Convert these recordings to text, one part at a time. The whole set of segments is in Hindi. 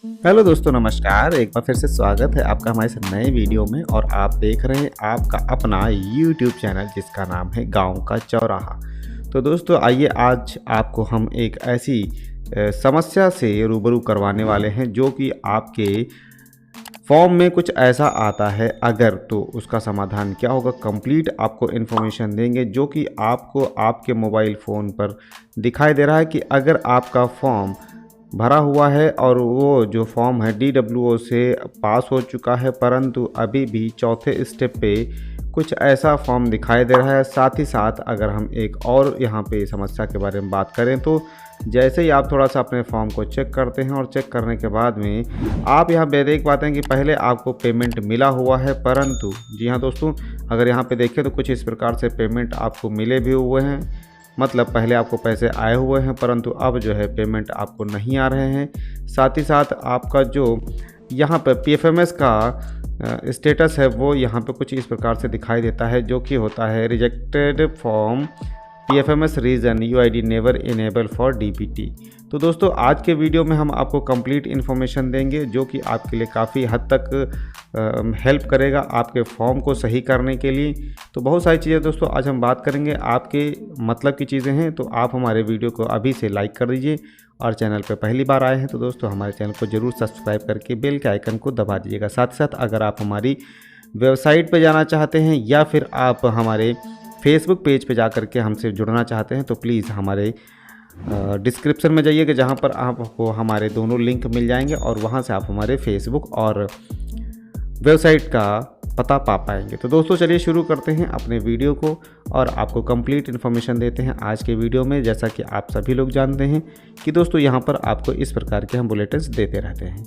हेलो दोस्तों, नमस्कार। एक बार फिर से स्वागत है आपका हमारे इस नए वीडियो में। और आप देख रहे हैं आपका अपना यूट्यूब चैनल जिसका नाम है गाँव का चौराहा। तो दोस्तों, आइए आज आपको हम एक ऐसी समस्या से रूबरू करवाने वाले हैं जो कि आपके फॉर्म में कुछ ऐसा आता है अगर, तो उसका समाधान क्या होगा, कंप्लीट आपको इन्फॉर्मेशन देंगे जो कि आपको आपके मोबाइल फ़ोन पर दिखाई दे रहा है कि अगर आपका फॉर्म भरा हुआ है और वो जो फॉर्म है DWO से पास हो चुका है, परंतु अभी भी चौथे स्टेप पे कुछ ऐसा फॉर्म दिखाई दे रहा है। साथ ही साथ अगर हम एक और यहाँ पे समस्या के बारे में बात करें तो जैसे ही आप थोड़ा सा अपने फॉर्म को चेक करते हैं और चेक करने के बाद में आप यहाँ पे देख पाते हैं कि पहले आपको पेमेंट मिला हुआ है, परंतु जी हाँ दोस्तों, अगर यहाँ पे देखें तो कुछ इस प्रकार से पेमेंट आपको मिले भी हुए हैं। मतलब पहले आपको पैसे आए हुए हैं परंतु अब जो है पेमेंट आपको नहीं आ रहे हैं। साथ ही साथ आपका जो यहाँ पर PFMS का स्टेटस है वो यहाँ पे कुछ इस प्रकार से दिखाई देता है जो कि होता है rejected form PFMS reason UID never enable for DBT। तो दोस्तों, आज के वीडियो में हम आपको कंप्लीट इन्फॉर्मेशन देंगे जो कि आपके लिए काफ़ी हद तक हेल्प करेगा आपके फॉर्म को सही करने के लिए। तो बहुत सारी चीज़ें दोस्तों आज हम बात करेंगे, आपके मतलब की चीज़ें हैं। तो आप हमारे वीडियो को अभी से लाइक कर दीजिए और चैनल पर पहली बार आए हैं तो दोस्तों हमारे चैनल को ज़रूर सब्सक्राइब करके बेल के आइकन को दबा दीजिएगा। साथ ही साथ अगर आप हमारी वेबसाइट पर जाना चाहते हैं या फिर आप हमारे फेसबुक पेज पे जा करके हमसे जुड़ना चाहते हैं तो प्लीज़ हमारे डिस्क्रिप्शन में जाइएगा, जहाँ पर आपको हमारे दोनों लिंक मिल जाएंगे और वहाँ से आप हमारे फेसबुक और वेबसाइट का पता पा पाएंगे। तो दोस्तों चलिए शुरू करते हैं अपने वीडियो को और आपको कंप्लीट इन्फॉर्मेशन देते हैं आज के वीडियो में। जैसा कि आप सभी लोग जानते हैं कि दोस्तों यहाँ पर आपको इस प्रकार के हम बुलेटिन्स देते रहते हैं।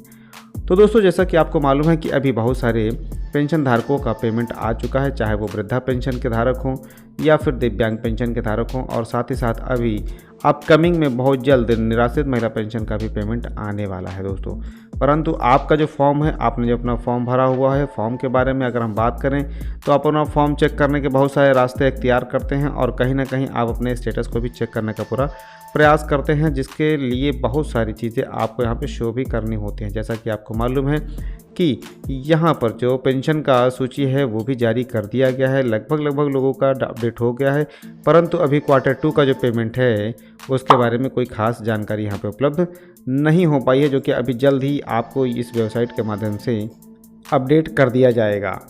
तो दोस्तों, जैसा कि आपको मालूम है कि अभी बहुत सारे पेंशन धारकों का पेमेंट आ चुका है, चाहे वो वृद्धा पेंशन के धारक हों या फिर दिव्यांग पेंशन के धारक हों। और साथ ही साथ अभी अपकमिंग में बहुत जल्द निराश्रित महिला पेंशन का भी पेमेंट आने वाला है दोस्तों। परंतु आपका जो फॉर्म है, आपने जो अपना फॉर्म भरा हुआ है, फॉर्म के बारे में अगर हम बात करें तो आप अपना फॉर्म चेक करने के बहुत सारे रास्ते इख्तियार करते हैं और कहीं ना कहीं आप अपने स्टेटस को भी चेक करने का पूरा प्रयास करते हैं, जिसके लिए बहुत सारी चीज़ें आपको यहाँ पे शो भी करनी होती हैं। जैसा कि आपको मालूम है कि यहाँ पर जो पेंशन का सूची है वो भी जारी कर दिया गया है, लगभग लोगों का अपडेट हो गया है, परंतु अभी Q2 का जो पेमेंट है उसके बारे में कोई खास जानकारी यहाँ पे उपलब्ध नहीं हो पाई है, जो कि अभी जल्द ही आपको इस वेबसाइट के माध्यम से अपडेट कर दिया जाएगा।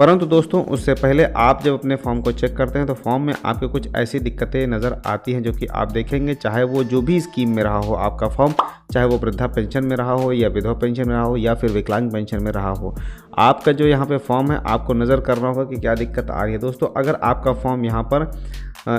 परंतु दोस्तों, उससे पहले आप जब अपने फॉर्म को चेक करते हैं तो फॉर्म में आपको कुछ ऐसी दिक्कतें नज़र आती हैं जो कि आप देखेंगे, चाहे वो जो भी स्कीम में रहा हो आपका फॉर्म, चाहे वो वृद्धा पेंशन में रहा हो या विधवा पेंशन में रहा हो या फिर विकलांग पेंशन में रहा हो, आपका जो यहाँ पे फॉर्म है आपको नज़र करना होगा कि क्या दिक्कत आ रही है। दोस्तों, अगर आपका फॉर्म यहाँ पर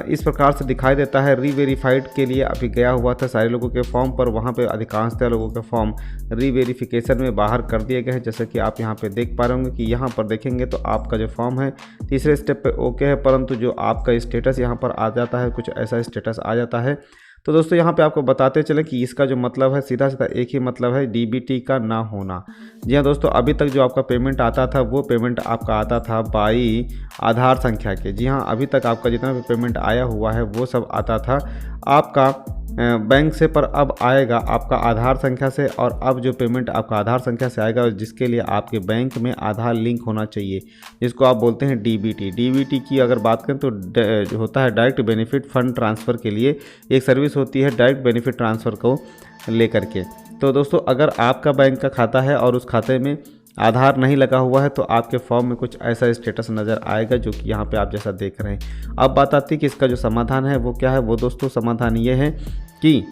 इस प्रकार से दिखाई देता है, रीवेरीफाइड के लिए अभी गया हुआ था सारे लोगों के फॉर्म पर, वहाँ पे अधिकांशतः लोगों के फॉर्म रीवेरिफिकेशन में बाहर कर दिए गए हैं। जैसे कि आप यहाँ पे देख पा रहे होंगे कि यहाँ पर देखेंगे तो आपका जो फॉर्म है तीसरे स्टेप पे ओके है, परंतु जो आपका स्टेटस यहाँ पर आ जाता है, कुछ ऐसा स्टेटस आ जाता है। तो दोस्तों, यहाँ पे आपको बताते चलें कि इसका जो मतलब है सीधा सीधा एक ही मतलब है, DBT का ना होना। जी हाँ दोस्तों, अभी तक जो आपका पेमेंट आता था वो पेमेंट आपका आता था बाई आधार संख्या के। जी हाँ, अभी तक आपका जितना भी पेमेंट आया हुआ है वो सब आता था आपका बैंक से, पर अब आएगा आपका आधार संख्या से। और अब जो पेमेंट आपका आधार संख्या से आएगा जिसके लिए आपके बैंक में आधार लिंक होना चाहिए, जिसको आप बोलते हैं DBT की अगर बात करें तो होता है डायरेक्ट बेनिफिट फंड ट्रांसफ़र के लिए एक सर्विस होती है डायरेक्ट बेनिफिट ट्रांसफ़र को लेकर के। तो दोस्तों, अगर आपका बैंक का खाता है और उस खाते में आधार नहीं लगा हुआ है तो आपके फॉर्म में कुछ ऐसा स्टेटस नज़र आएगा जो कि यहाँ पे आप जैसा देख रहे हैं। अब बात आती है कि इसका जो समाधान है वो क्या है। वो दोस्तों समाधान ये है कि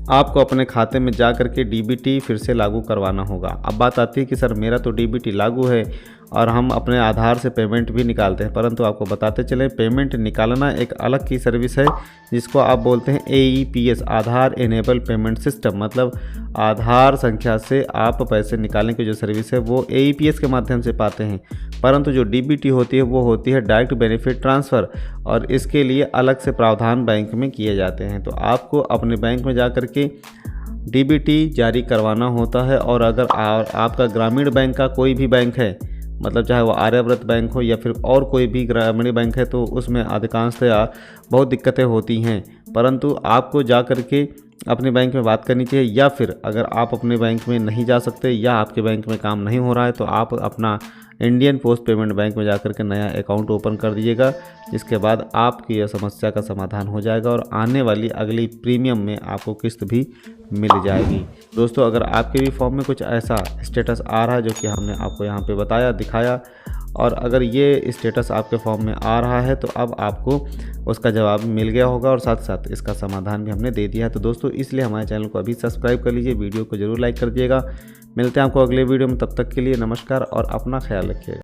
आपको अपने खाते में जा करके DBT फिर से लागू करवाना होगा। अब बात आती है कि सर मेरा तो DBT लागू है और हम अपने आधार से पेमेंट भी निकालते हैं, परंतु आपको बताते चलें पेमेंट निकालना एक अलग की सर्विस है जिसको आप बोलते हैं AEPS, आधार इनेबल पेमेंट सिस्टम। मतलब आधार संख्या से आप पैसे निकालने की जो सर्विस है वो AEPS के माध्यम से पाते हैं, परंतु जो DBT होती है वो होती है डायरेक्ट बेनिफिट ट्रांसफ़र, और इसके लिए अलग से प्रावधान बैंक में किए जाते हैं। तो आपको अपने बैंक में जा कर के DBT जारी करवाना होता है। और अगर आपका ग्रामीण बैंक का कोई भी बैंक है, मतलब चाहे वो आर्यव्रत बैंक हो या फिर और कोई भी ग्रामीण बैंक है, तो उसमें अधिकांशतः बहुत दिक्कतें होती हैं। परंतु आपको जा कर के अपने बैंक में बात करनी चाहिए, या फिर अगर आप अपने बैंक में नहीं जा सकते या आपके बैंक में काम नहीं हो रहा है तो आप अपना इंडियन पोस्ट पेमेंट बैंक में जाकर के नया अकाउंट ओपन कर दीजिएगा। जिसके बाद आपकी यह समस्या का समाधान हो जाएगा और आने वाली अगली प्रीमियम में आपको किस्त भी मिल जाएगी। दोस्तों, अगर आपके भी फॉर्म में कुछ ऐसा स्टेटस आ रहा है जो कि हमने आपको यहाँ पे बताया, दिखाया, और अगर ये स्टेटस आपके फॉर्म में आ रहा है तो अब आपको उसका जवाब मिल गया होगा और साथ साथ इसका समाधान भी हमने दे दिया है। तो दोस्तों, इसलिए हमारे चैनल को अभी सब्सक्राइब कर लीजिए, वीडियो को ज़रूर लाइक कर दिएगा। मिलते हैं आपको अगले वीडियो में, तब तक के लिए नमस्कार और अपना ख्याल रखिएगा।